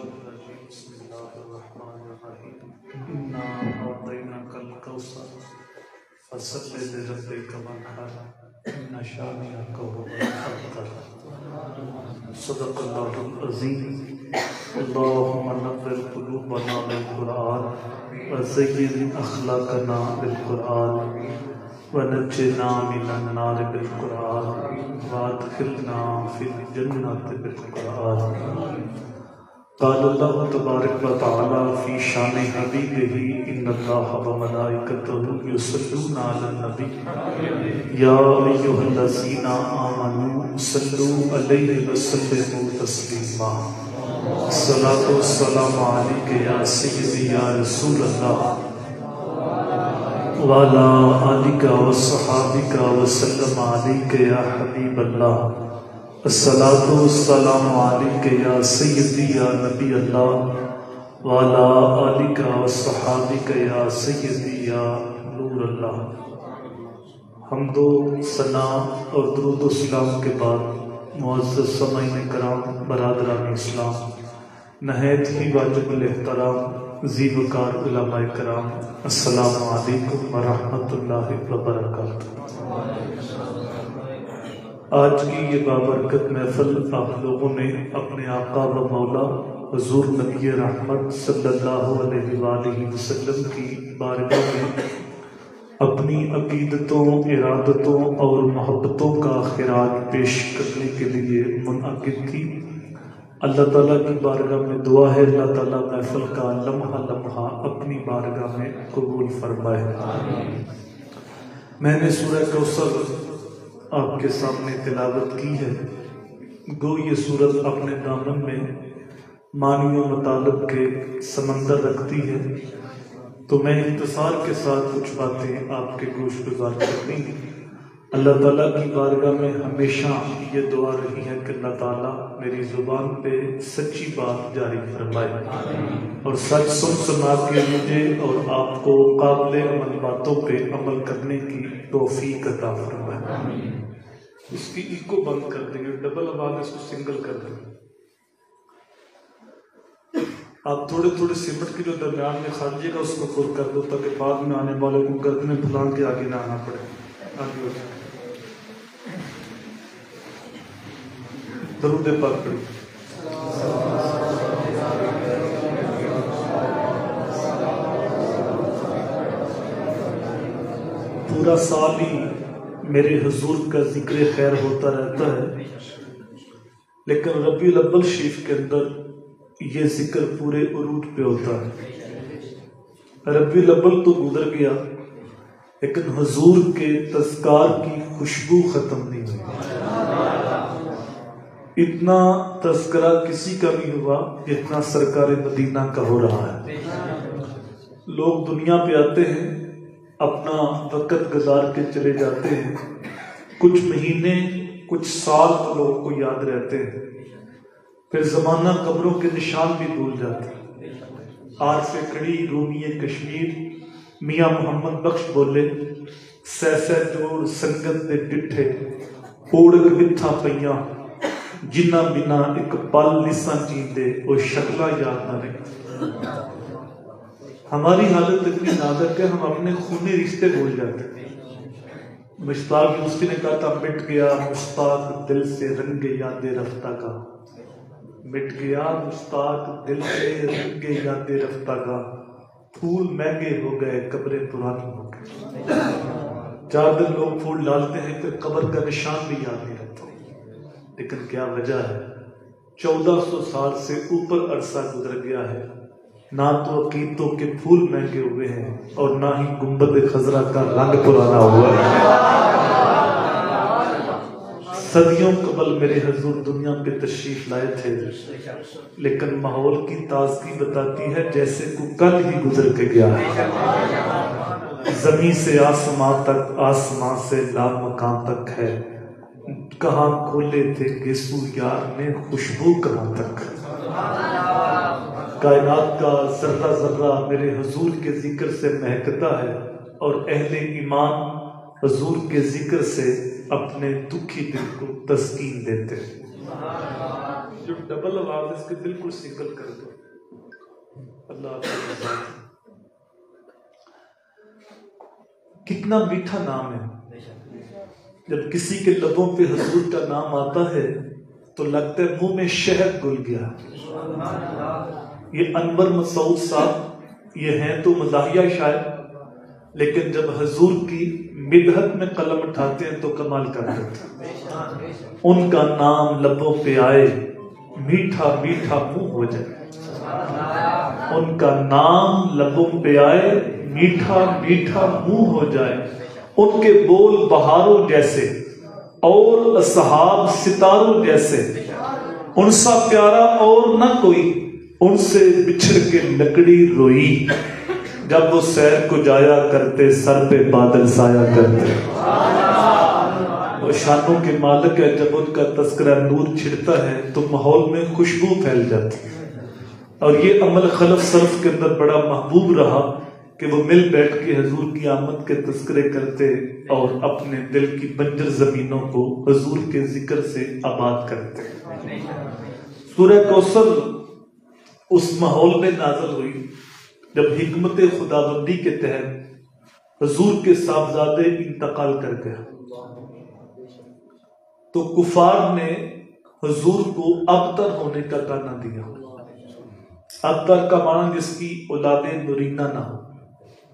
الرجيم بسم الله الرحمن الرحيم إنا أعطيناك الكوثر فصل لربك وانحر إن شانئك هو الأبتر صدق الله العظيم اللهم نور قلوبنا بالقرآن وزين أخلاقنا بالقرآن ونجنا من النار بالقرآن وادخلنا في الجنة بالقرآن قال الله تبارك وتعالى في شان حبيبه إن الله وملائكته يصلون على النبي يا أيها الذين آمنوا صلوا عليه وسلموا تسليما الصلاة والسلام عليك يا سيدي يا رسول الله وعلى آلك وصحابك وسلم عليك يا حبيب الله الصلاة والسلام عليك يا سيدي يا نبي الله وعلى آلك وصحابك يا سيدي يا نور اللہ۔ حمد و ثنا اور درود و سلام کے بعد معزز سامعین کرام، برادران اسلام، نہایت ہی واجب الاحترام ذی وقار علماء کرام، السلام علیکم ورحمۃ اللہ وبرکاتہ۔ آج کی یہ بابرکت محفل آپ لوگوں نے اپنے آقا و مولا حضور نبی رحمت صلی اللہ علیہ وآلہ وسلم کی بارگاہ میں اپنی عقیدتوں، ارادتوں اور محبتوں کا خراج پیش کرنے کے لیے منعقد کی۔ اللہ تعالیٰ کی بارگاہ میں دعا ہے اللہ تعالیٰ محفل کا لمحہ لمحہ اپنی بارگاہ میں قبول فرمائے۔ میں نے سورہ کوثر آپ کے سامنے تلاوت کی ہے۔ گو یہ سورت اپنے دامن میں معنی و مطالب کے سمندر رکھتی ہے، تو میں اختصار کے ساتھ کچھ باتیں آپ کے گوش گزار کرتی ہوں۔ اللہ تعالیٰ کی بارگاہ میں ہمیشہ یہ دعا رہی ہے کہ اللہ تعالیٰ میری زبان پہ سچی بات جاری فرمائے اور سچ سنا کے مجھے اور آپ کو قابل عمل باتوں پہ عمل کرنے کی توفیق عطا فرمائے۔ اس کی ایکو بند کر دیں گے، ڈبل آواز اس کو سنگل کر دیں گے۔ آپ تھوڑے تھوڑے سمٹ کے جو درمیان میں خارجے کا اس کو پر کر دو تاکہ بعد میں آنے والے کو گردنیں پھلان کے آگے نہ آنا پڑے۔ آگے ہو جائے، درود پاک پڑھیں۔ پورا سال ہی میرے حضور کا ذکر خیر ہوتا رہتا ہے، لیکن ربیع الاول شریف کے اندر یہ ذکر پورے عروج پہ ہوتا ہے۔ ربیع الاول تو گزر گیا، لیکن حضور کے تذکار کی خوشبو ختم نہیں ہوئی۔ اتنا تذکرہ کسی کا نہیں ہوا جتنا سرکار مدینہ کا ہو رہا ہے۔ لوگ دنیا پہ آتے ہیں، اپنا وقت گزار کے چلے جاتے ہیں، کچھ مہینے کچھ سال لوگ کو یاد رہتے ہیں، پھر زمانہ قبروں کے نشان بھی بھول جاتے ہیں۔ آج سے کھڑی رومی کشمیر میاں محمد بخش بولے، سہ سہ جوڑ سنگت دے ڈٹھے اوڑ کتھا پئیاں جنہ بنا ایک پل نساں جیندے وہ شکلہ یاد نہ رہی۔ ہماری حالت اتنی نازک ہے، ہم اپنے خونی رشتے بھول جاتے ہیں۔ مشتاق یوسفی نے کہا تھا، مٹ گیا مشتاق دل سے رنگ یاد رفتہ کا، مٹ گیا مشتاق دل سے رنگ یاد رفتہ کا، پھول مہنگے ہو گئے قبریں پرانی ہو گئی۔ 4 دن لوگ پھول ڈالتے ہیں پھر قبر کا نشان بھی یاد نہیں رکھتے، لیکن کیا وجہ ہے؟ 1400 سال سے اوپر عرصہ گزر گیا ہے، نہ تو عقیدتوں کے پھول مہنگے ہوئے ہیں اور نہ ہی گنبد خضرا کا رنگ پرانا ہوا ہے۔ صدیوں قبل میرے حضور دنیا پہ تشریف لائے تھے، لیکن ماحول کی تازگی بتاتی ہے جیسے کوئی کل ہی گزر کے گیا ہے۔ زمین سے آسمان تک، آسمان سے لامکان تک ہے، کہاں کھولے تھے گیسو یار نے خوشبو کہاں تک۔ کائنات کا ذرہ ذرہ میرے حضور کے ذکر سے مہکتا ہے، اور اہل ایمان حضور کے ذکر سے اپنے دکھی دل کو تسکین دیتے ہیں۔ جو ڈبل آواز ہے اس کے بالکل سنگل کر دو. اللہ آپ کو بتا. کتنا میٹھا نام ہے. جب کسی کے لبوں پہ حضور کا نام آتا ہے تو لگتا ہے منہ میں شہد گھل گیا. یہ انور مسعود صاحب یہ ہیں تو مزاحیہ شاعر، لیکن جب حضور کی مدحت میں قلم اٹھاتے ہیں تو کمال کر دیتے ہیں. ان کا نام لبوں پہ آئے میٹھا میٹھا منہ ہو جائے. ان کا نام لبوں پہ آئے میٹھا میٹھا منہ ہو جائے. ان کے بول بہاروں جیسے اور اصحاب ستاروں جیسے. ان سا پیارا اور نہ کوئی، ان سے بچھڑ کے لکڑی روئی. جب وہ سیر کو جایا کرتے سر پہ بادل سایا کرتے. وہ شانوں کے مالک ہے. جب ان کا تذکرہ نور چھڑتا ہے تو ماحول میں خوشبو پھیل جاتی. اور یہ عمل خلف سلف کے اندر بڑا محبوب رہا کہ وہ مل بیٹھ کے حضور کی آمد کے تذکرے کرتے اور اپنے دل کی بنجر زمینوں کو حضور کے ذکر سے آباد کرتے. سورہ کوثر اس ماحول میں نازل ہوئی جب حکمت خداوندی کے تحت حضور کے صاحبزادے انتقال کر گیا تو کفار نے حضور کو ابتر ہونے کا طعنہ دیا. ابتر کا معنی جس کی اولاد نورینہ نہ ہو،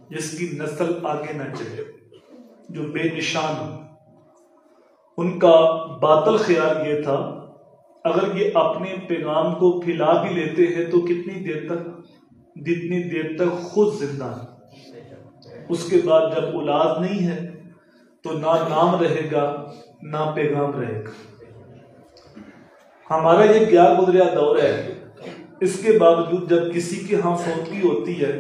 جس کی نسل آگے نہ چلے، جو بے نشان ہو. ان کا باطل خیال یہ تھا اگر یہ اپنے پیغام کو پھیلا بھی لیتے ہیں تو کتنی دیر تک، جتنی دیر تک خود زندہ ہے. اس کے بعد جب اولاد نہیں ہے تو نہ نام رہے گا نہ پیغام رہے گا. ہمارا یہ کیا گزریا دور ہے. اس کے باوجود جب کسی کے ہاں فوتگی ہوتی ہے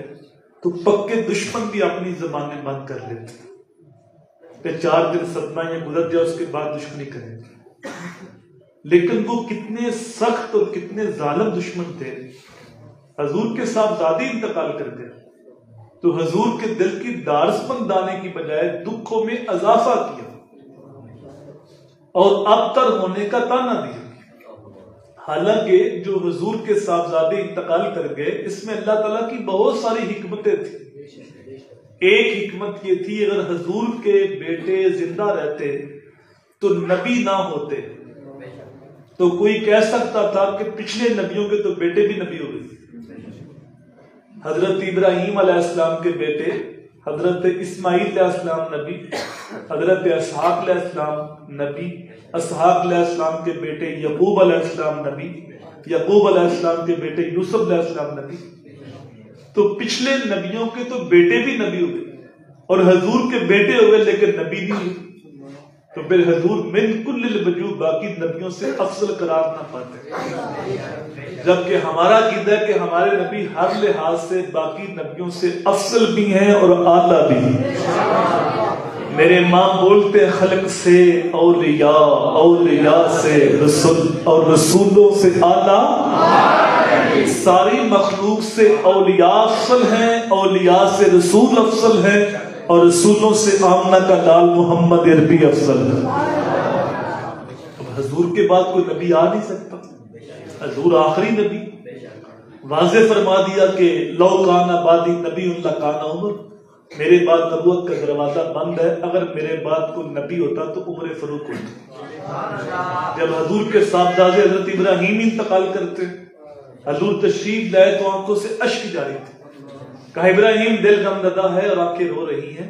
تو پکے دشمن بھی اپنی زبانیں بند کر لیتے ہیں کہ 4 دن صدمہ یہ گزر جائے اس کے بعد دشمنی کریں گے. لیکن وہ کتنے سخت اور کتنے ظالم دشمن تھے. حضور کے صاحبزادے انتقال کر گئے تو حضور کے دل کی دارس بندانے کی بجائے دکھوں میں اضافہ کیا اور ابتر ہونے کا طعنہ دیا. حالانکہ جو حضور کے صاحبزادے انتقال کر گئے اس میں اللہ تعالیٰ کی بہت ساری حکمتیں تھیں. ایک حکمت یہ تھی اگر حضور کے بیٹے زندہ رہتے تو نبی نہ ہوتے تو کوئی کہہ سکتا تھا کہ پچھلے نبیوں کے تو بیٹے بھی نبی ہو گئے. حضرت ابراہیم علیہ السلام کے بیٹے حضرت اسماعیل علیہ السلام نبی، حضرت اسحاق علیہ السلام نبی، اسحاق علیہ السلام کے بیٹے یعقوب علیہ السلام نبی، یعقوب علیہ السلام کے بیٹے یوسف علیہ السلام نبی. تو پچھلے نبیوں کے تو بیٹے بھی نبی ہوئے اور حضور کے بیٹے ہوئے لیکن نبی نہیں ہوئے. تو پھر حضور من کل الوجوہ باقی نبیوں سے افضل قرار نہ پاتے، جبکہ ہمارا عقیدہ ہے کہ ہمارے نبی ہر لحاظ سے باقی نبیوں سے افضل بھی ہیں اور اعلیٰ بھی ہیں. میرے امام بولتے ہیں خلق سے اولیاء، اولیاء سے رسول اور رسولوں سے اعلیٰ. ساری مخلوق سے اولیاء افضل ہیں، اولیاء سے رسول افضل ہیں اور رسولوں سے آمنہ کا لال محمد عربی افضل ہے. اب حضور کے بعد کوئی نبی آ نہیں سکتا. حضور آخری نبی. واضح فرما دیا کہ لو کان بعدی نبی لکان عمر. میرے بعد نبوت کا دروازہ بند ہے. اگر میرے بعد کوئی نبی ہوتا تو عمر فاروق ہوتا. جب حضور کے صاحبزادے حضرت ابراہیم انتقال کرتے حضور تشریف لائے تو آنکھوں سے اشک جاری تھے. کہا ابراہیم دل غمزدہ ہے اور آنکھیں رو رہی ہیں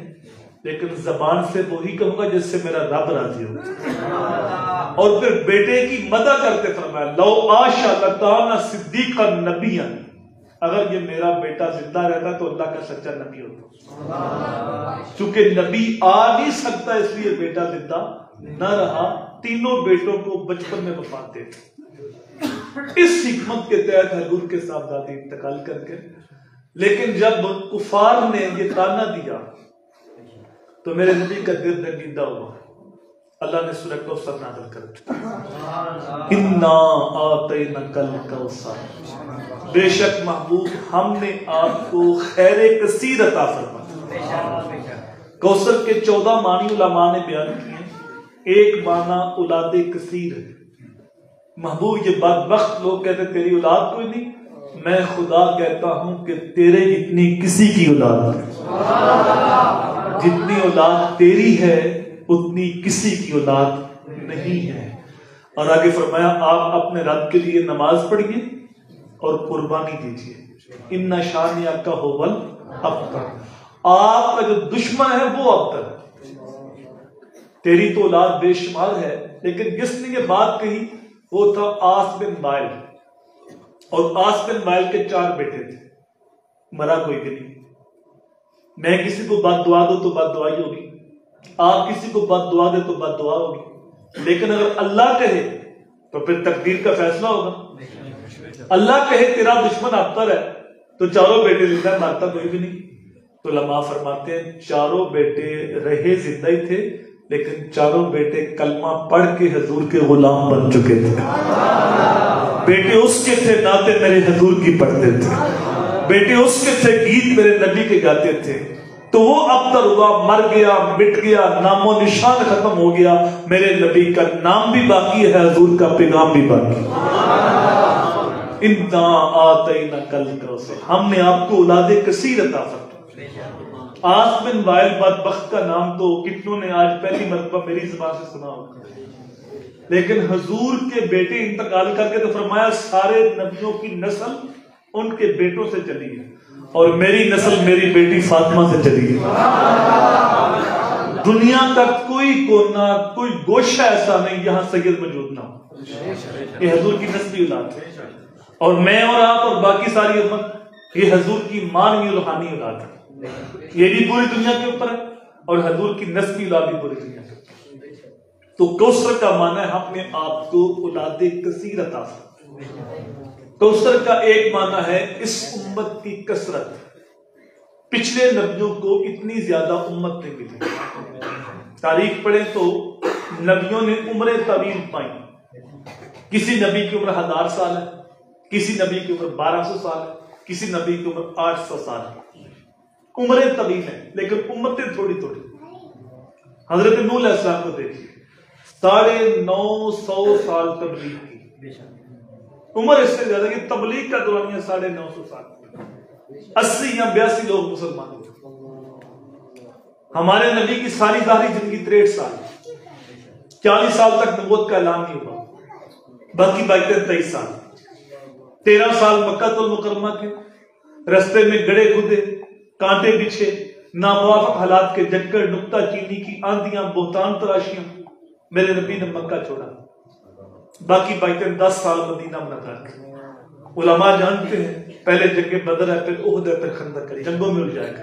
لیکن زبان سے وہی کہوں گا جس سے میرا رب راضی ہو. اور پھر بیٹے کی مدح کرتے فرمایا لو عاش لکان صدیقا نبیا. اگر یہ میرا بیٹا زندہ رہتا تو اللہ کا سچا نبی ہوتا. چونکہ نبی آ نہیں سکتا اس لیے بیٹا زندہ نہ رہا. تینوں بیٹوں کو بچپن میں وفات دے. اس حکمت کے تحت حضور کے صاحبزادے انتقال کر کے، لیکن جب کفار نے یہ طعنہ دیا تو میرے نبی کا دل رنجیدہ ہوا. اللہ نے سورہ کوثر نازل کر دی. انا آتیناک الکوثر. بے شک محبوب ہم نے آپ کو خیر کثیر عطا فرمایا. کوثر کے 14 معنی علماء نے بیان کیے. ایک معنی اولاد کثیر ہے، محبوب یہ بدبخت لوگ کہتے تیری اولاد کوئی نہیں، میں خدا کہتا ہوں کہ تیرے جتنی کسی کی اولاد نہیں، جتنی اولاد تیری ہے اتنی کسی کی اولاد نہیں ہے۔ اور آگے فرمایا آپ اپنے رب کے لیے نماز پڑھیے اور قربانی دیجیے، ان شانیہ کا ہو بل ابتر، آپ کا جو دشمن ہے وہ ابتر ہے۔ تیری تو اولاد بے شمار ہے، لیکن جس نے یہ بات کہی وہ تھا آس بن وائل، اور آس بن وائل کے 4 بیٹے تھے، مرا کوئی بھی نہیں۔ میں کسی کو بد دعا دو تو بد دعا ہی ہوگی، آپ کسی کو بد دعا دے تو بد دعا ہوگی، لیکن اگر اللہ کہے تو پھر تقدیر کا فیصلہ ہوگا۔ اللہ کہے تیرا دشمن ابتر ہے تو 4 بیٹے زندہ ہے، مرتا کوئی بھی نہیں۔ تو علماء فرماتے ہیں 4 بیٹے رہے زندہ ہی تھے، لیکن 4 بیٹے کلمہ پڑھ کے حضور کے غلام بن چکے تھے۔ بیٹے اس کے تھے نعتیں میرے حضور کی پڑھتے تھے، بیٹے اس کے تھے گیت میرے نبی کے گاتے تھے، تو وہ ابتر ہوا، مر گیا، مٹ گیا، نام و نشان ختم ہو گیا۔ میرے نبی کا نام بھی باقی ہے، حضور کا پیغام بھی باقی ہے۔ اِنَّا آتَيْنَاكَ الْكَوْثَرَ، ہم نے آپ کو اولاد کثیر عطا فرمائی۔ آس بن وائل بدبخت کا نام تو کتنوں نے آج پہلی مرتبہ میری زبان سے سنا ہوگا، لیکن حضور کے بیٹے انتقال کر کے تو فرمایا سارے نبیوں کی نسل ان کے بیٹوں سے چلی ہے، اور میری نسل میری بیٹی فاطمہ سے چلی ہے۔ دنیا کا کوئی کونا، کوئی گوشہ ایسا نہیں جہاں سید موجود نہ ہو، یہ حضور کی نسلی اولاد ہے، اور میں اور آپ اور باقی ساری امت یہ حضور کی مانوی روحانی اولاد ہے۔ یہ بھی پوری دنیا کے اوپر ہے اور حضور کی نسلی اولاد بھی پوری دنیا کے اوپر۔ تو کوثر کا معنی ہے ہم نے آپ کو اولاد کثیر عطا فرمائی۔ کوثر کا ایک معنی ہے اس امت کی کثرت، پچھلے نبیوں کو اتنی زیادہ امت نہیں ملی۔ تاریخ پڑھیں تو نبیوں نے عمریں طویل پائیں، کسی نبی کی عمر 1000 سال ہے، کسی نبی کی عمر 1200 سال ہے، کسی نبی کی عمر 800 سال ہے، عمریں طویل ہیں لیکن امتیں تھوڑی تھوڑی۔ حضرت نوح علیہ السلام کو دیکھیے، 950 سال تبلیغ کی عمر، اس سے زیادہ کہ تبلیغ کا دورانیہ 950 سال، 80 یا 82 لوگ مسلمان ہوئے۔ ہمارے نبی کی ساری ظاہری زندگی 63 سال، 40 سال تک نبوت کا اعلان نہیں ہوا، باقی 23 سال، 13 سال مکہ المکرمہ کے، رستے میں گڑھے کھدے، کانٹے بچھے، ناموافق حالات کے جکڑ، نکتہ چینی کی آندیاں، بہتان تراشیاں، میرے نبی نے مکہ چھوڑا، باقی 10 سال مدینہ منورہ کے۔ علماء جانتے ہیں پہلے جنگ بدر ہے، پھر احد ہے، پھر خندق ہے، جنگوں میں الجھایا کرتے۔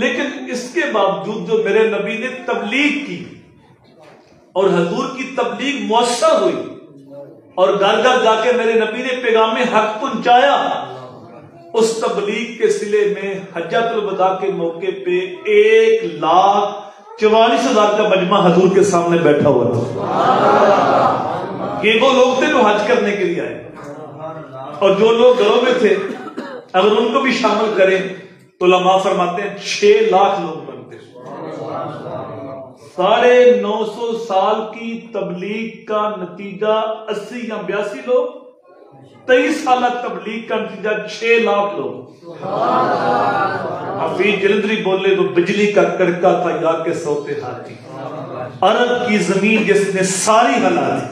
لیکن اس کے باوجود جو میرے نبی نے تبلیغ کی اور حضور کی تبلیغ مؤثر ہوئی اور گھر گھر جا کے میرے نبی نے پیغام حق پہنچایا، اس تبلیغ کے صلے میں حجۃ الوداع کے موقع پہ 1,44,000 کا مجمع حضور کے سامنے بیٹھا ہوا تھا۔ یہ وہ لوگ تھے جو حج کرنے کے لیے آئے، اور جو لوگ گھروں میں تھے اگر ان کو بھی شامل کریں تو علماء فرماتے ہیں 6 لاکھ لوگ بنتے۔ 950 سال کی تبلیغ کا نتیجہ 80 یا 82 لوگ، 23 سالہ تبلیغ کا نتیجہ 6 لاکھ لوگ۔ حفیظ جلندری بولے تو بجلی کا کڑکا تھا یا کے سوتے ہاتھی، عرب کی زمین جس نے ساری ہلا دی۔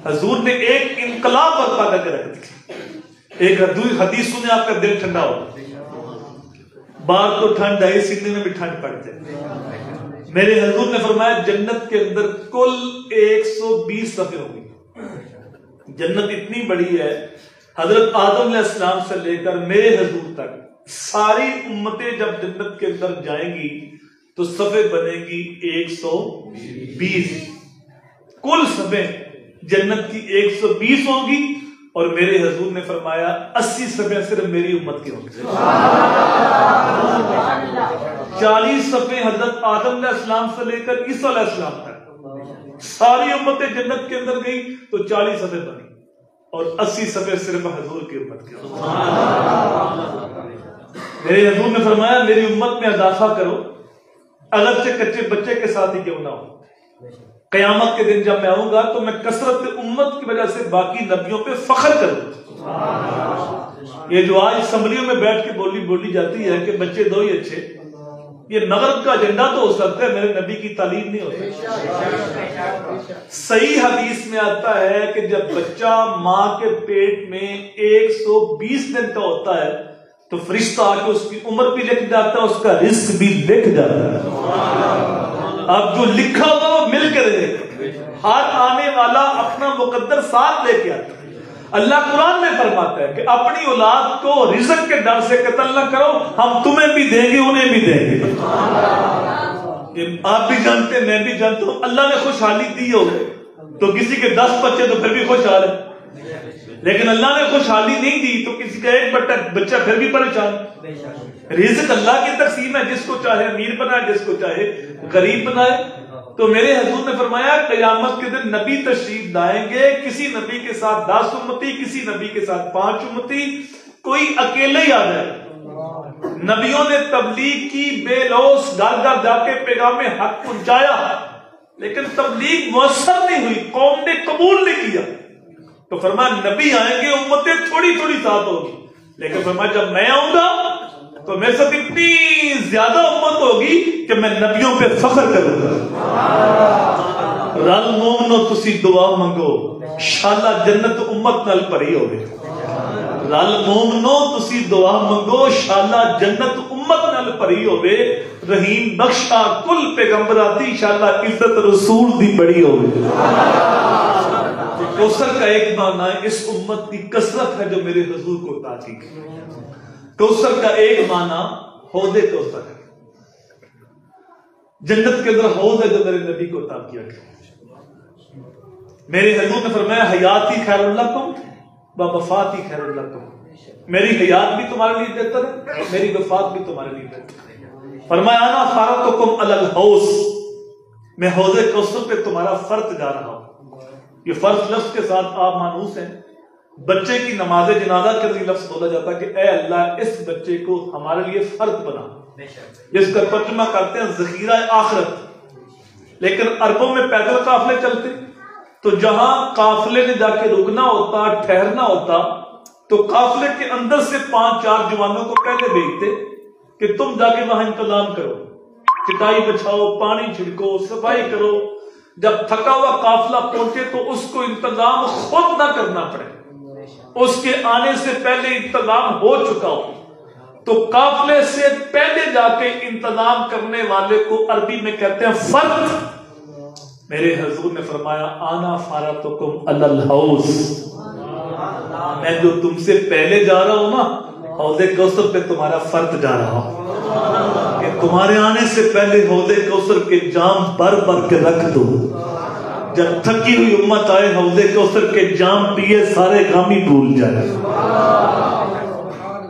حضور نے ایک انقلاب برپا کر کے رکھ دی۔ ایک حدیث سنے آپ کا دل ٹھنڈا ہو، باہر تو ٹھنڈ ہے، سینے میں بھی ٹھنڈ پڑ جائے۔ میرے حضور نے فرمایا جنت کے اندر کل 120 صفحے ہوں گے۔ جنت اتنی بڑی ہے، حضرت آدم علیہ السلام سے لے کر میرے حضور تک ساری امتیں جب جنت کے اندر جائیں گی تو صفحے بنے گی 120۔ کل صفحے جنت کی 120 ہوں گی، اور میرے حضور نے فرمایا 80 صفحے صرف میری امت کے ہوں گے۔ 40 صفحے حضرت آدم علیہ السلام سے لے کر عیسیٰ علیہ السلام تک ساری امتیں جنت کے اندر گئی تو 40 صفحے بنی، اور 80 صفحے صرف حضور کی امت کے۔ میرے حضور نے فرمایا میری امت میں اضافہ کرو، اگرچہ کچے بچے کے ساتھ ہی کیوں نہ ہو، قیامت کے دن جب میں آؤں گا تو میں کثرت امت کی وجہ سے باقی نبیوں پہ فخر کروں. یہ جو آج اسمبلیوں میں بیٹھ کے بولی جاتی ہے کہ بچے دو ہی اچھے، یہ مغرب کا ایجنڈا تو ہو سکتا ہے، میرے نبی کی تعلیم نہیں ہو سکتی. صحیح حدیث میں آتا ہے کہ جب بچہ ماں کے پیٹ میں 120 دن کا ہوتا ہے تو فرشتہ آ کے اس کی عمر بھی لکھ جاتا ہے، اس کا رزق بھی لکھ جاتا ہے. اب جو لکھا ہوا وہ مل کے رہے گا، ہر آنے والا اپنا مقدر ساتھ لے کے آتا ہے. اللہ قرآن میں فرماتا ہے کہ اپنی اولاد کو رزق کے ڈر سے قتل نہ کرو، ہم تمہیں بھی دیں گے انہیں بھی دیں گے. آپ بھی جانتے ہیں، میں بھی جانتا ہوں، اللہ نے خوشحالی دی ہو تو کسی کے 10 بچے تو پھر بھی خوشحال ہے، لیکن اللہ نے خوشحالی نہیں دی تو کسی کا 1 بچہ پھر بھی پریشان. رزق اللہ کی تقسیم ہے، جس کو چاہے امیر بنائے، جس کو چاہے غریب بنائے. تو میرے حضور نے فرمایا قیامت کے دن نبی تشریف لائیں گے، کسی نبی کے ساتھ 10 امتی، کسی نبی کے ساتھ 5 امتی، کوئی اکیلے ہی آ جائے. نبیوں نے تبلیغ کی، بے لوث گھر گھر جا کے پیغام حق پہنچایا، لیکن تبلیغ مؤثر نہیں ہوئی، قوم نے قبول نہیں کیا. تو فرمایا نبی آئیں گے، امتیں تھوڑی تھوڑی ساتھ ہوگی، لیکن فرمایا جب میں آؤں گا تو میرے ساتھ اتنی زیادہ امت ہوگی کہ میں نبیوں پہ فخر کروں گا. رل مومنو تسی دعا منگو، شالا جنت امت نال بھری ہوگی. رل مومنو تسی دعا منگو، شالا جنت امت نال بھری ہوگی. رحیم بخشا کل پیغمبراتی، شالا عزت رسول دی بڑی ہوگی. کوثر کا ایک معنی ہے اس امت کی کثرت ہے جو میرے حضور کو عطا کی. کوثر کا ایک معنی حوض کوثر ہے، جنت کے اندر حوض ہے جو میرے نبی کو عطا کیا گیا. میرے حضور نے فرمایا حیاتی خیر لکم و وفاتی خیر لکم، میری حیات بھی تمہارے لیے بہتر ہے، میری وفات بھی تمہارے لیے بہتر ہے. فرمایا انا فارقکم علی الحوض، میں حوض کوثر پہ تمہارا فرض جا رہا ہوں. یہ فرض لفظ کے ساتھ آپ مانوس ہیں. بچے کی نماز جنازہ کے لیے لفظ بولا جاتا ہے کہ اے اللہ اس بچے کو ہمارے لیے فرض بنا، جس کا ترجمہ کرتے ہیں ذخیرہ آخرت. لیکن عربوں میں پیدل قافلے چلتے، تو جہاں قافلے نے جا کے رکنا ہوتا، ٹھہرنا ہوتا، تو قافلے کے اندر سے 5-4 جوانوں کو پہلے بھیجتے کہ تم جا کے وہاں انتظام کرو، چٹائی بچھاؤ، پانی چھڑکو، صفائی کرو. جب تھکا ہوا قافلہ پہنچے تو اس کو انتظام خود نہ کرنا پڑے، اس کے آنے سے پہلے انتظام ہو چکا ہو. تو قافلے سے پہلے جا کے انتظام کرنے والے کو عربی میں کہتے ہیں فرد. میرے حضور نے فرمایا آنا فارقکم علی الحوض، میں جو تم سے پہلے جا رہا ہوں نا حوض کوثر پہ تمہارا فرد جا رہا ہوں کہ تمہارے آنے سے پہلے حوض کوثر کے جام بھر بھر کے رکھ دو. جب تھکی ہوئی امت آئے حوض کوثر کے جام پیے سارے غم ہی بھول جائے.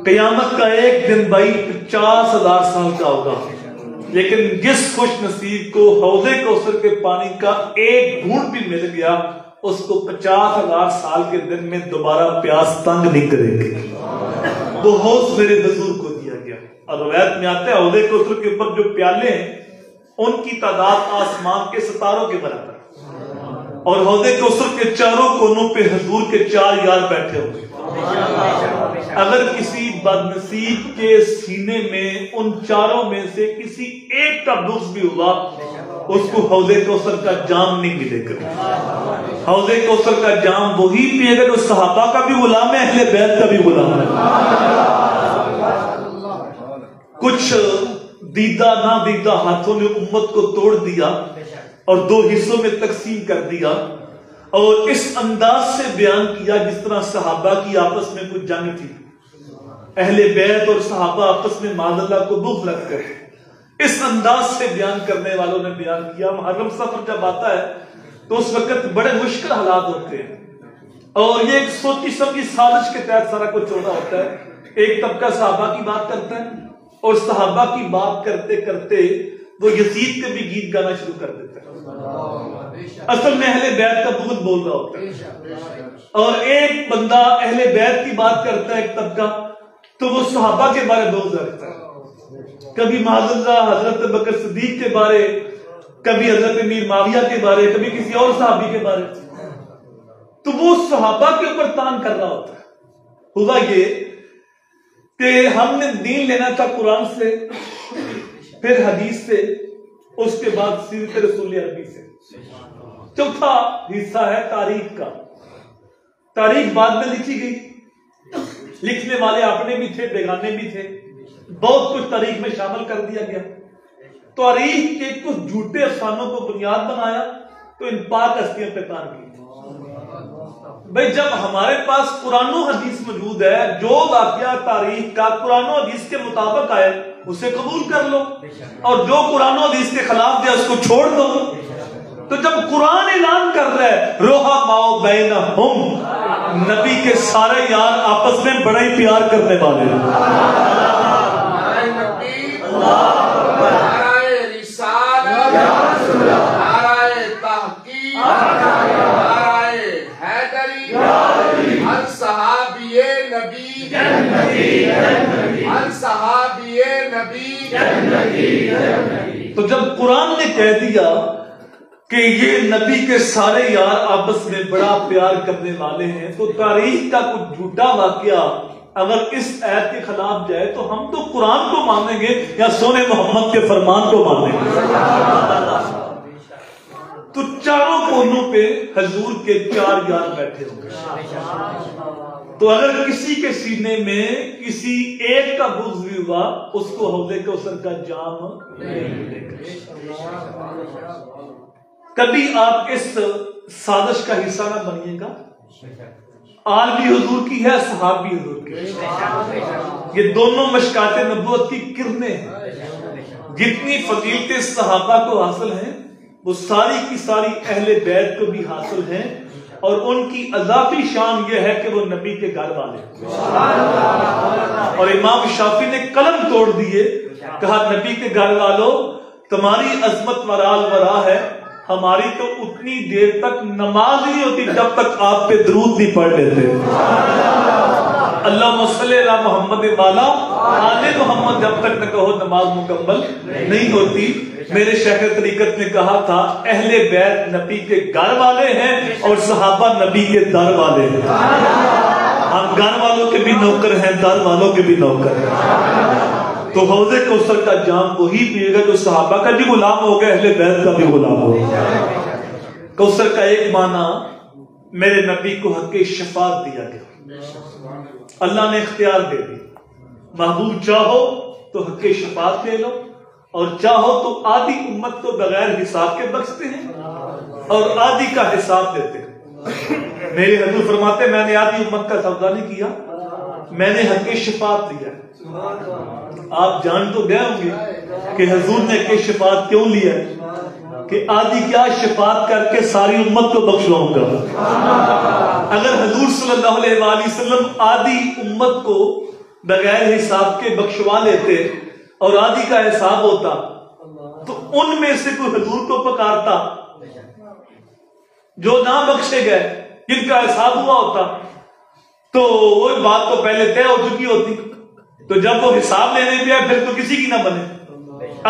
قیامت کا ایک دن بھائی 50,000 سال کا ہوگا، لیکن جس خوش نصیب کو حوض کوثر کے پانی کا ایک گھونٹ بھی مل گیا، اس کو 50,000 سال کے دن میں دوبارہ پیاس تنگ نہیں کرے گی. وہ حوض میرے حضور کو دیا گیا. اور روایت میں آتا ہے حوض کوثر کے اوپر جو پیالے ہیں ان کی تعداد آسمان کے ستاروں کے برابر، اور حوض کوثر کے چاروں کونوں پہ حضور کے 4 یار بیٹھے ہوئے. اگر کسی بدنصیب کے سینے میں ان چاروں میں سے کسی ایک کا بغض بھی ہوا، اس کو حوض کوثر کا جام نہیں ملے گا. حوض کوثر کا جام وہی پیے گا جو صحابہ کا بھی غلام ہے، اہل بیت کا بھی غلام ہے. کچھ دیدہ نہ دیدہ ہاتھوں نے امت کو توڑ دیا اور 2 حصوں میں تقسیم کر دیا، اور اس انداز سے بیان کیا جس طرح صحابہ کی آپس میں کچھ جنگ تھی، اہل بیت اور صحابہ آپس میں معاذ اللہ کو بغض رکھ کر. اس انداز سے بیان کرنے والوں نے بیان کیا محرم سفر جب آتا ہے تو اس وقت بڑے مشکل حالات ہوتے ہیں، اور یہ ایک سوچی سمجھی سازش کے تحت سارا کچھ ہو رہا ہوتا ہے. ایک طبقہ صحابہ کی بات کرتا ہے اور صحابہ کی بات کرتے کرتے وہ یزید کے بھی گیت گانا شروع کر دیتا ہے. اصل میں اہل بیت کا بغض بول رہا ہوتا ہے، اور ایک بندہ اہل بیت کی بات کرتا ہے ایک طبقہ، تو وہ صحابہ کے بارے بغض رکھتا ہے. کبھی معاذ اللہ حضرت بکر صدیق کے بارے کبھی حضرت امیر معاویہ کے بارے، کبھی کسی اور صحابی کے بارے، تو وہ صحابہ کے اوپر تان کر رہا ہوتا ہے۔ ہوا یہ کہ ہم نے دین لینا تھا قرآن سے، پھر حدیث سے، اس کے بعد سیرت رسول عربی سے۔ چوتھا حصہ ہے تاریخ کا۔ تاریخ بعد میں لکھی گئی، لکھنے والے اپنے بھی تھے، بیگانے بھی تھے، بہت کچھ تاریخ میں شامل کر دیا گیا۔ تاریخ کے کچھ جھوٹے افسانوں کو بنیاد بنایا تو ان پاک ہستیوں پہ تان کی۔ بھئی جب ہمارے پاس قرآن و حدیث موجود ہے، جو واقعہ تاریخ کا قرآن و حدیث کے مطابق آئے اسے قبول کر لو، اور جو قرآن و حدیث کے خلاف دے اس کو چھوڑ دو۔ تو جب قرآن اعلان کر رہا ہے رحماء بینہم، نبی کے سارے یار آپس میں بڑا ہی پیار کرنے والے ہیں۔ تو جب قرآن نے کہہ دیا کہ یہ نبی کے سارے یار آپس میں بڑا پیار کرنے والے ہیں، تو تاریخ کا کچھ جھوٹا واقعہ اگر اس آیت کے خلاف جائے تو ہم تو قرآن کو مانیں گے یا سونے محمد کے فرمان کو مانیں گے؟ تو چاروں کونوں پہ حضور کے 4 یار بیٹھے ہوں گے۔ تو اگر کسی کے سینے میں کسی ایک کا بغض بھی ہوا، اس کو حوض کوثر کا جام نہیں ملے گا۔ کبھی آپ اس سازش کا حصہ نہ بنیے گا۔ آل بھی حضور کی ہے، صحاب بھی حضور کی ہے، یہ دونوں مشکات نبوت کی کرنیں ہیں۔ جتنی فضیلتیں صحابہ کو حاصل ہیں وہ ساری کی ساری اہل بیت کو بھی حاصل ہیں، اور ان کی اضافی شان یہ ہے کہ وہ نبی کے گھر والے۔ اور امام شافعی نے قلم توڑ دیے، کہا نبی کے گھر والوں تمہاری عظمت ورال ورا ہے، ہماری تو اتنی دیر تک نماز نہیں ہوتی جب تک آپ پہ درود نہیں پڑھ لیتے۔ اللہم صلی علی محمد والا آل محمد جب تک نہ کہو نماز مکمل نہیں ہوتی۔ میرے شیخ طریقت نے کہا تھا اہل بیت نبی کے گھر والے ہیں اور صحابہ نبی کے در والے ہیں۔ ہم گھر والوں کے بھی نوکر ہیں، در والوں کے بھی نوکر ہیں۔ تو حوض کوثر کا جام وہی پیے گا جو صحابہ کا بھی غلام ہو گیا، اہل بیت کا بھی غلام ہو گیا۔ کوثر کا ایک معنی میرے نبی کو حق شفاعت دیا گیا، اللہ نے اختیار دے دی، محبوب چاہو تو حق شفاعت لے لو، اور چاہو تو آدھی امت کو بغیر حساب کے بخشتے ہیں اور آدھی کا حساب دیتے ہیں۔ میرے حضور فرماتے میں نے آدھی امت کا سودا نہیں کیا، میں نے حق شفاعت لیا۔ آپ جان تو گئے ہوں گے کہ حضور نے حق شفاعت کیوں لیا ہے، کہ آدھی کیا شفاعت کر کے ساری امت کو بخشواؤں گا۔ اگر حضور صلی اللہ علیہ وآلہ وسلم آدھی امت کو بغیر حساب کے بخشوا لیتے اور آدھی کا حساب ہوتا تو ان میں سے کوئی حضور کو پکارتا، جو نہ بخشے گئے جن کا حساب ہوا ہوتا تو وہ بات تو پہلے طے ہو چکی ہوتی۔ تو جب وہ حساب لینے پہ آئے پھر تو کسی کی نہ بنے،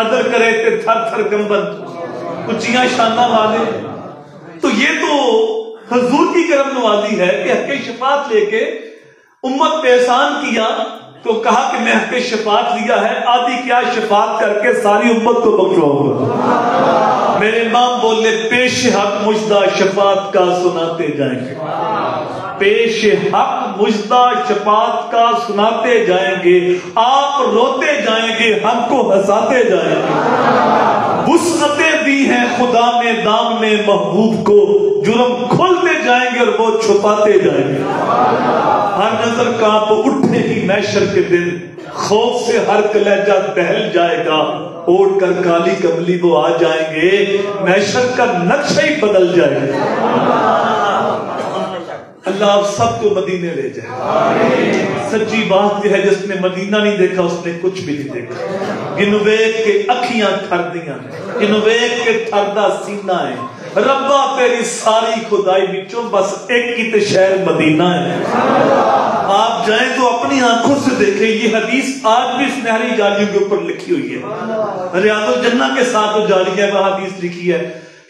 ادر کرے تے تھر تھر گنبد اچیاں شانہ والے۔ تو یہ تو حضور کی کرم نوازی ہے کہ حق شفاعت لے کے امت پہ احسان کیا، تو کہا کہ میں حق شفاعت لیا ہے، آدھی کیا شفاعت کر کے ساری امت کو بخشواؤں گا۔ میرے امام بولے پیش حق مجدہ شفاعت کا سناتے جائیں گے، پیش حق مجدہ شفاعت کا سناتے جائیں گے، آپ روتے جائیں گے ہم کو ہنساتے جائیں گے۔ وسعتیں دی ہیں خدا نے دامن محبوب کو، جرم کھولتے جائیں گے اور وہ چھپاتے جائیں گے۔ ہر نظر کانپ اٹھے گی محشر کے دن، خوف سے ہر کلیجہ دہل جائے گا، اوڑھ کر کالی کملی وہ آ جائیں گے، محشر کا نقشہ ہی بدل جائے گا۔ اللہ آپ سب کو مدینے لے جائے۔ سچی بات یہ ہے جس نے مدینہ نہیں دیکھا اس نے کچھ بھی نہیں دیکھا۔ گنویک کے اکھیاں تھردیاں ہیں، گنویک کے تھردہ سینہ ہے، ربا تیری ساری خدائی بچوں بس ایک ہی تے شہر مدینہ ہے۔ آپ جائیں تو اپنی آنکھوں سے دیکھیں یہ حدیث آج بھی سنہری جالیوں کے اوپر لکھی ہوئی ہے، ریاض الجنہ کے ساتھ جو جاری ہے وہ حدیث لکھی ہے،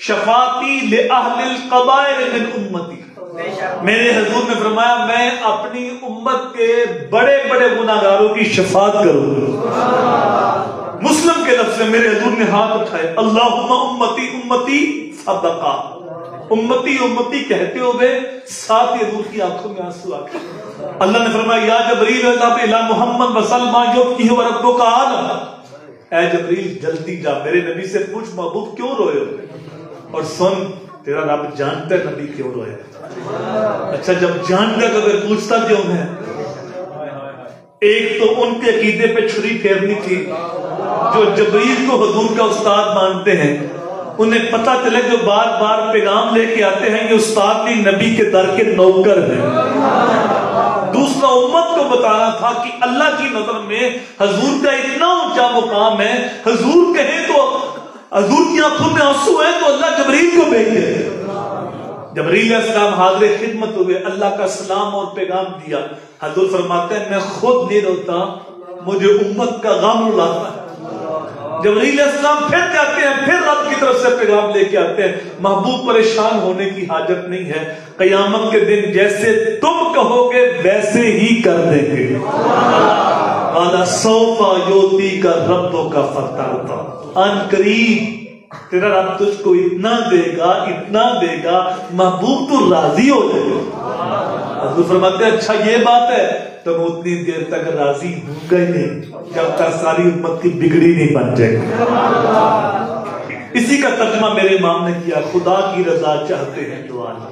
شفاعتی لأہل القبائر من امتی، میرے حضور نے فرمایا میں اپنی امت کے بڑے بڑے گناہگاروں کی شفاعت کروں گا۔ مسلم کے لفظ سے میرے حضور نے ہاتھ اٹھائے، اللہم امتی امتی صدقہ، امتی امتی کہتے ہوئے ساتھ ہی حضور کی آنکھوں میں آنسو آ گئے۔ اللہ نے فرمایا یا جبریل اذهب الى محمد وسلم یبکیہ وربک عالم، اے جبریل جلدی جا میرے نبی سے پوچھ محبوب کیوں روئے ہو، اور سن تیرا رب جانتا ہے نبی کیوں روئے۔ اچھا جب جانتا تو پھر پوچھتا کیوں ہے؟ ایک تو ان کے عقیدے پہ چھری پھیرنی تھی، جو جبریل کو حضور کا استاد مانتے ہیں انہیں پتہ چلے جو بار بار پیغام لے کے آتے ہیں یہ استاد نہیں نبی کے در کے نوکر ہیں۔ دوسرا امت کو بتانا تھا کہ اللہ کی نظر میں حضور کا اتنا اونچا مقام ہے، حضور کہیں تو حضور کی آنکھوں میں آنسو ہیں تو اللہ جبریل کو بھیج دے۔ جبریل علیہ السلام حاضر خدمت ہوئے، اللہ کا سلام اور پیغام دیا۔ حضور فرماتے ہیں میں خود نہیں روتا، مجھے امت کا غم رلاتا ہے۔ جبریل علیہ السلام پھر جاتے ہیں، پھر رب کی طرف سے پیغام لے کے آتے ہیں، محبوب پریشان ہونے کی حاجت نہیں ہے، قیامت کے دن جیسے تم کہو گے ویسے ہی کر دیں گے۔ قَالَ سَوْفَ يُؤْتِيكَ رَبُّكَ فَتَرْضَىٰ، ان قریب تیرا رب تجھ کو اتنا دے گا اتنا دے گا محبوب تو راضی ہو جائے گا۔ حضور فرماتے ہیں اچھا یہ بات ہے تو میں اتنی دیر تک راضی ہوں گا ہی نہیں جب تک ساری امت کی بگڑی نہیں بن جائے گا۔ اسی کا ترجمہ میرے امام نے کیا، خدا کی رضا چاہتے ہیں تو عالم،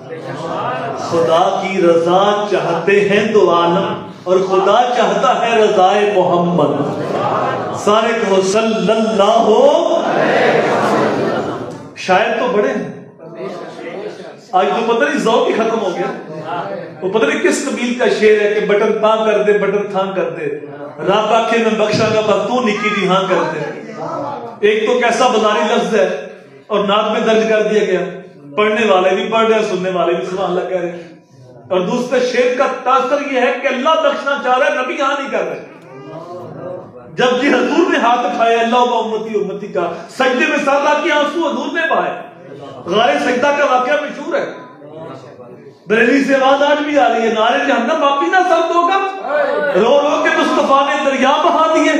خدا کی رضا چاہتے ہیں تو عالم، اور خدا چاہتا ہے رضائے محمد۔ سارے کہو صلی اللہ علیہ وسلم۔ شاعر تو بڑے ہیں، آج تو پتہ نہیں ذوق ہی ختم ہو گیا، وہ پتہ نہیں کس قبیل کا شعر ہے کہ بٹن پاں کر دے بٹن تھاں کر دے، رب آکھے میں بخشا گا بس تو نکی جی ہاں کر دے۔ ایک تو کیسا بازاری لفظ ہے اور نعت میں درج کر دیا گیا، پڑھنے والے بھی پڑھ رہے ہیں سننے والے بھی سبحان اللہ کہہ رہے ہیں، اور دوسرے شعر کا تاثر یہ ہے کہ اللہ بخشنا چاہ رہا ہے نبی ہاں نہیں کر رہے۔ جب جی حضور نے ہاتھ اٹھائے اللہ امتی امتی کا، سجدے میں سر رکھ کے آنسو حضور نے بہائے۔ غار سجدہ کا واقعہ مشہور ہے، بریلی سے آواز آج بھی آ رہی ہے، نعرے جہنم آپ بھی نہ سر دو گا، رو رو کے مصطفیٰ نے دریا بہا دیے۔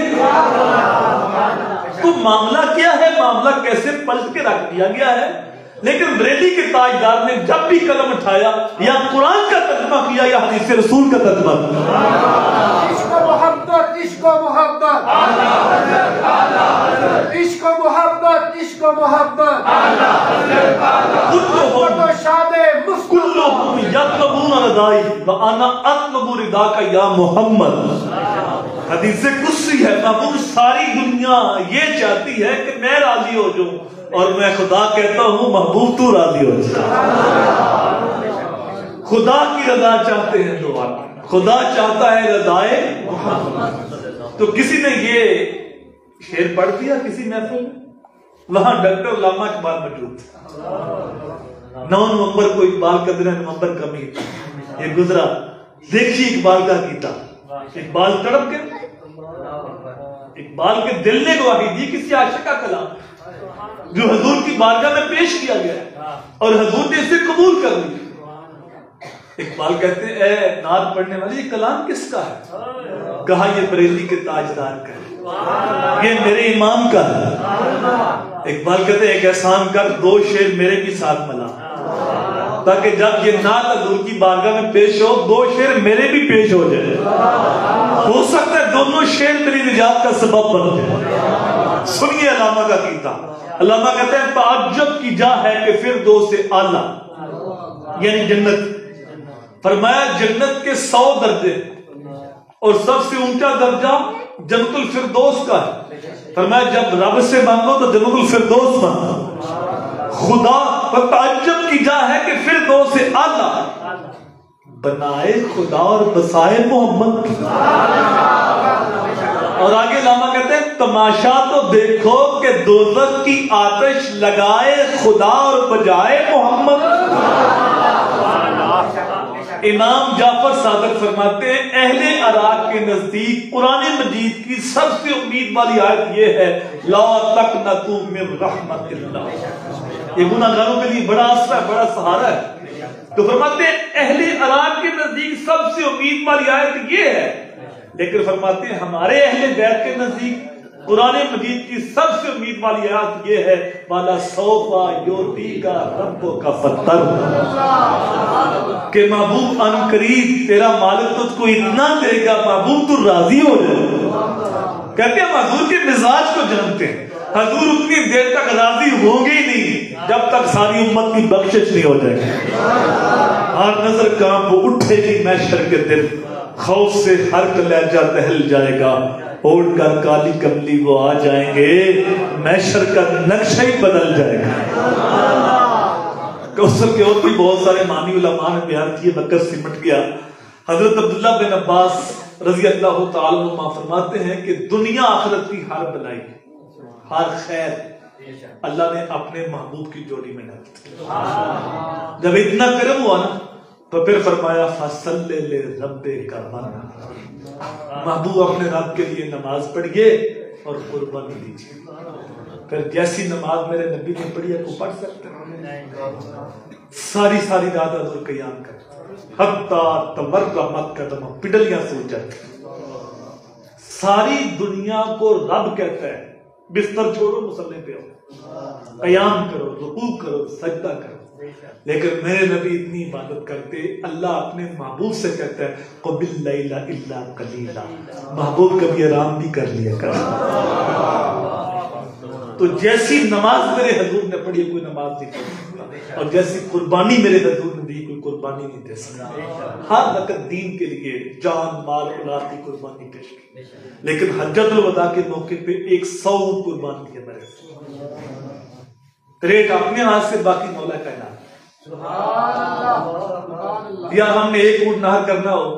تو معاملہ کیا ہے، معاملہ کیسے پلٹ کے رکھ دیا گیا ہے، لیکن بریلی کے تاجدار نے جب بھی قلم اٹھایا یا قرآن کا ترجمہ کیا یا حدیث رسول کا ترجمہ کیا۔ عشق و محبت عشق و محبت عشق و محبت عشق و محبت کلہم یطلبون رضائی وانا اطلب رضاک یا محمد۔ حدیث قدسی ہے، محبوب ساری دنیا یہ چاہتی ہے کہ میں راضی ہو جاؤں، اور میں خدا کہتا ہوں محبوب تو راضی ہو جائے۔ خدا کی رضا چاہتے ہیں تو خدا چاہتا ہے رضائے محمد۔ تو کسی نے یہ شعر پڑھ دیا کسی محفل میں، وہاں ڈاکٹر علامہ اقبال موجود تھا، 9 نومبر کو اقبال کا دن ہے، نومبر کا مہینہ یہ گزرا، دیکھیے اقبال کا کیتا، اقبال تڑپ گئے، اقبال کے دل نے گواہی دی کسی عاشق کا کلام جو حضور کی بارگاہ میں پیش کیا گیا اور حضور نے اسے قبول کر لیا۔ اقبال کہتے ہیں اے نعت پڑھنے والے یہ کلام کس کا ہے؟ کہا یہ بریلی کے تاجدار کا ہے، یہ میرے امام کا ہے۔ اقبال کہتے ہیں ایک احسان کر 2 شعر میرے بھی ساتھ ملا، تاکہ جب یہ نعت حضور کی بارگاہ میں پیش ہو 2 شعر میرے بھی پیش ہو جائے، ہو سکتا ہے دونوں شعر میری نجات کا سبب بن جائے۔ سنیے علامہ کا کیتا، علامہ کہتے ہیں تعجب کی جا ہے کہ فردوس اعلیٰ یعنی جنت، فرمایا جنت کے 100 درجے اور سب سے اونچا درجہ جنت الفردوس کا ہے، فرمایا جب رب سے مانگو تو جنت الفردوس مانگو۔ خدا تعجب کی جا ہے کہ فردوس اعلیٰ بنائے خدا اور بسائے محمد۔ اور آگے علامہ کہتے ہیں تماشا تو دیکھو کہ دوزخ کی آتش لگائے خدا اور بجائے محمد۔ امام جعفر صادق فرماتے ہیں اہل عراق کے نزدیک قرآن مجید کی سب سے امید والی آیت یہ ہے لا تقنطوا من رحمت اللہ. یہ گناہگاروں کے لیے بڑا آسرا ہے، بڑا سہارا ہے. تو فرماتے ہیں اہل عراق کے نزدیک سب سے امید والی آیت یہ ہے، لیکن فرماتے ہیں ہمارے اہل بیت کے نزدیک قرآن مجید کی سب سے امید والی آیت یہ ہے والا سوفا یوتی کا ربو کا فتر، کہ محبوب ان قریب تیرا مالک تجھ کو اتنا دے گا محبوب تو راضی ہو جائے. کہتے ہیں حضور کے مزاج کو جانتے ہیں، حضور اتنی دیر تک راضی ہوگی نہیں جب تک ساری امت کی بخشش نہیں ہو جائے گی. ہر نظر کام وہ اٹھے گی محشر کے دن، خوف سے ہر کلیجہ دہل جائے گا، اوڑھ کر کالی کملی وہ آ جائیں گے، محشر کا نقشہ ہی بدل جائے گا. کوثر کے اور بھی بہت سارے معنی علماء نے بیان کیے، وقت سمٹ گیا. حضرت عبداللہ بن عباس رضی اللہ تعالی عنہ فرماتے ہیں کہ دنیا آخرت کی ہر بلائی، ہر خیر اللہ نے اپنے محبوب کی جوڑی میں ڈالی. جب اتنا کرم ہوا نا تو پھر فرمایا فَصَلِّ لِرَبِّكَ وَانْحَرْ، محبوب اپنے رب کے لیے نماز پڑھیے اور قربانی دیجیے. پھر جیسی نماز میرے نبی نے پڑھی ہے کو پڑھ سکتے ہیں. ساری رات حضور قیام کر حتیٰ تورمت قدم، پڈلیاں سوچ جاتی. ساری دنیا کو رب کہتا ہے بستر چھوڑو مصلی پہ آؤ، قیام کرو، رکوع کرو، سجدہ کرو. لیکن میرے نبی اتنی عبادت کرتے، اللہ اپنے محبوب سے کہتا ہے قُمِ اللَّيْلَ إِلَّا قَلِيلًا، محبوب کبھی آرام بھی کر لیا کر. تو جیسی نماز میرے حضور نے پڑھی کوئی نماز نہیں پڑھ سکتا، اور جیسی قربانی میرے حضور نے دی کوئی قربانی نہیں دے سکتا. ہر وقت دین کے لیے جان مال اولاد کی قربانی پیش کی، لیکن حجۃ الوداع کے موقع پہ 100 اونٹ قربان کیے میرے. ریٹ اپنے ہاتھ سے، باقی مولا کا انعام. یا ہم نے 1 اونٹ نہر کرنا ہو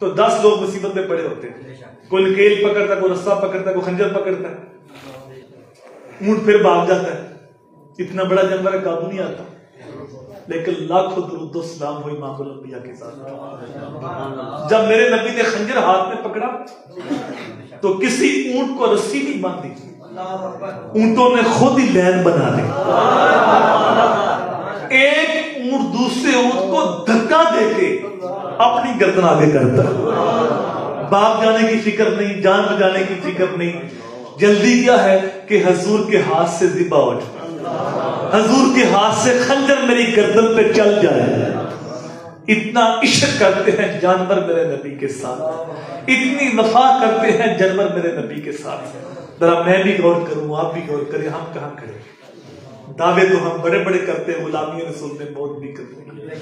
تو 10 لوگ مصیبت میں پڑے ہوتے ہیں. کوئی نکیل پکڑتا ہے، کوئی رسا پکڑتا ہے، کوئی خنجر پکڑتا ہے، اونٹ پھر بھاگ جاتا ہے. اتنا بڑا جانور قابو نہیں آتا. لیکن لاکھوں درود و سلام ہوئی امام الانبیاء کے ساتھ. جب میرے نبی نے خنجر ہاتھ میں پکڑا تو کسی اونٹ کو رسی نہیں باندھی، اونٹوں نے خود ہی لین بنا لی. ایک اونٹ دوسرے اونٹ کو دھکا دے کے اپنی گردن آگے کرتا. باپ جانے کی فکر نہیں، جان بچانے کی فکر نہیں. جلدی کیا ہے کہ حضور کے ہاتھ سے ذبح ہو جائے، حضور کے ہاتھ سے خنجر میری گردن پہ چل جائے. اتنا عشق کرتے ہیں جانور میرے نبی کے ساتھ، اتنی وفا کرتے ہیں جانور میرے نبی کے ساتھ. ذرا میں بھی غور کروں، آپ بھی غور کریں، ہم کہاں کریں؟ دعوے تو ہم بڑے بڑے کرتے ہیں، غلامی رسول میں موت بھی کرتے ہیں.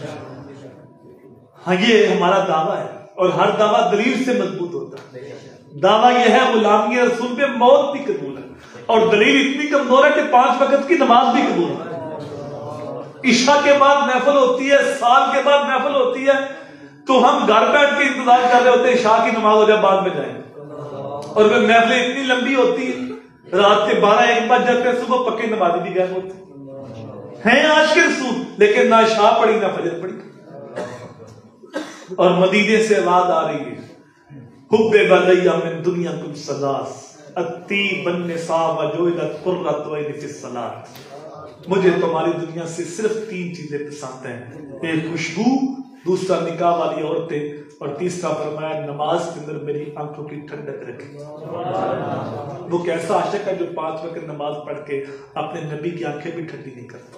ہاں یہ ہمارا دعویٰ ہے، اور ہر دعویٰ دلیل سے مضبوط ہوتا ہے. دعویٰ یہ ہے غلامی رسول پہ موت بھی قبول ہے، اور دلیل اتنی کمزور ہے کہ 5 وقت کی نماز بھی قبول ہے. عشاء کے بعد محفل ہوتی ہے، سال کے بعد محفل ہوتی ہے، تو ہم گھر بیٹھ کے انتظار کر رہے ہوتے ہیں عشاء کی نماز ہو جائے بعد میں جائیں. اور پھر محفلیں اتنی لمبی ہوتی ہیں، رات کے 12-1 بج جاتے ہیں، صبح پکے نمازی بھی غائب ہوتے ہیں آج کے رسول، لیکن نہ عشاء پڑھی نہ فجر پڑھی. اور مدینے سے آواز آ رہی ہے حب بلی من دنیا کم سلاس الطیب النساء وجعلت قرۃ عین فی الصلاۃ. مجھے تمہاری دنیا سے صرف 3 چیزیں پسند ہیں، ایک خوشبو، دوسرا نکاح والی عورتیں، اور تیسرا فرمایا نماز کے اندر میری آنکھوں کی ٹھنڈک رکھے. وہ کیسا عاشق ہے جو 5 وقت نماز پڑھ کے اپنے نبی کی آنکھیں بھی ٹھنڈی نہیں کرتا.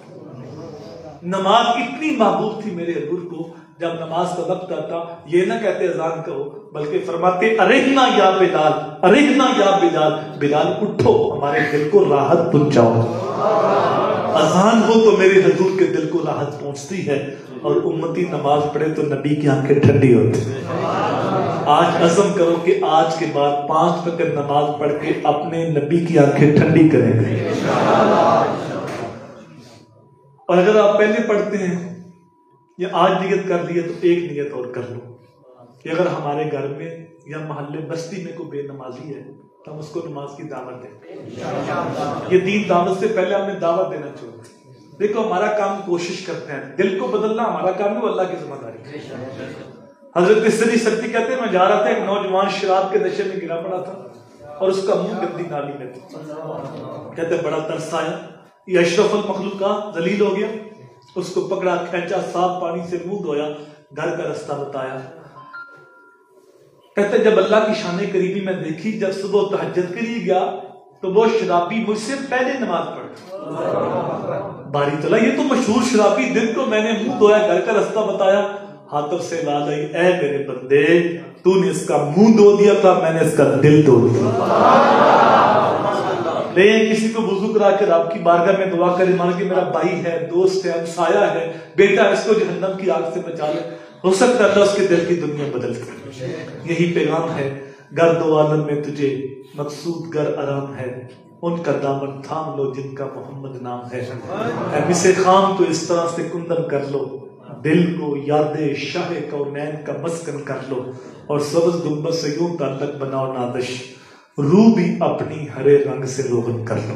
نماز اتنی محبوب تھی میرے حضور کو، جب نماز کا وقت آتا یہ نہ کہتے اذان کہو، بلکہ فرماتے ارحنا یا بلال، ارحنا یا بلال، بلال اٹھو ہمارے دل کو راحت پہنچاؤ. اذان ہو تو میرے حضور کے دل کو راحت پہنچتی ہے، اور امتی نماز پڑھے تو نبی کی آنکھیں ٹھنڈی ہوتی. آج عزم کرو کہ آج کے بعد 5 وقت نماز پڑھ کے اپنے نبی کی آنکھیں ٹھنڈی کریں گے. اور اگر آپ پہلے پڑھتے ہیں یا آج نیت کر لی ہے تو ایک نیت اور کر لو کہ اگر ہمارے گھر میں یا محلے بستی میں کوئی بے نمازی ہے تو ہم اس کو نماز کی دعوت دیں. یہ دین دعوت سے پہلے ہم نے دعوت دینا چھوڑا. دیکھو ہمارا کام کوشش کرتے ہیں، دل کو بدلنا ہمارا کام نہیں، وہ اللہ کی ذمہ داری ہے۔ حضرت سری سکتی کہتے ہیں میں جا رہا تھا، ایک نوجوان شراب کے نشے میں گرا پڑا تھا اور اس کا منہ گندی نالی میں تھا۔ کہتے ہیں بڑا ترس آیا، یہ اشرف المخلوقات ذلیل ہو گیا، اس کو پکڑا، کھینچا، صاف پانی سے منہ دھویا، گھر کا رستہ بتایا۔ کہتے جب اللہ کی شان قریبی میں دیکھی، جب صبح تہجد کے لیے گیا تو وہ شرابی مجھ سے پہلے نماز پڑھا۔ باری تعالیٰ یہ تو مشہور شرابی، دن کو میں نے منہ دھویا، گھر کا رستہ بتایا، ہاتھوں سے لاز آئی، اے میرے بندے تو نے اس کا منہ دھو دیا تھا، میں نے اس کا دل دھو دیا۔ لیکن کسی کو وضو کرا کر آپ کی بارگاہ میں دعا کرے، مان کہ میرا بھائی ہے، دوست ہے، ہمسایہ ہے، بیٹا اس کو جہنم کی آگ سے بچا لے، ہو سکتا ہے اللہ اس کے دل کی دنیا بدل کرے۔ یہی پیغام ہے، گر دو عالم میں تجھے مقصود گر آرام ہے، ان کا دامن تھام لو جن کا محمد نام ہے۔ اے مس خام تو اس طرح سے کندن کر لو، دل کو یاد شاہ کونین کا مسکن کر لو، اور سبز گنبد سے یوں تعلق بناؤ نادش، روح بھی اپنی ہرے رنگ سے روغن کر لو۔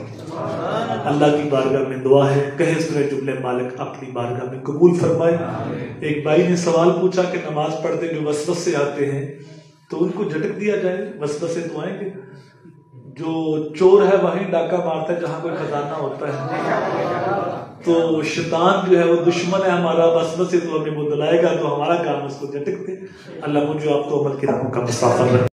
اللہ کی بارگاہ میں دعا ہے، کہے سنے جملے مالک اپنی بارگاہ میں قبول فرمائے۔ ایک بھائی نے سوال پوچھا کہ نماز پڑھتے جو وسوسے آتے ہیں تو ان کو جھٹک دیا جائے؟ وسوسے تو آئیں گے، جو چور ہے وہیں ڈاکہ مارتا ہے جہاں کوئی خزانہ ہوتا ہے، تو شیطان جو ہے وہ دشمن ہے ہمارا، وسوسے تو ہمیں وہ دلائے گا، تو ہمارا کام اس کو جھٹک دے۔ اللہ مجھے آپ کو عمل کی راہوں کا مسافر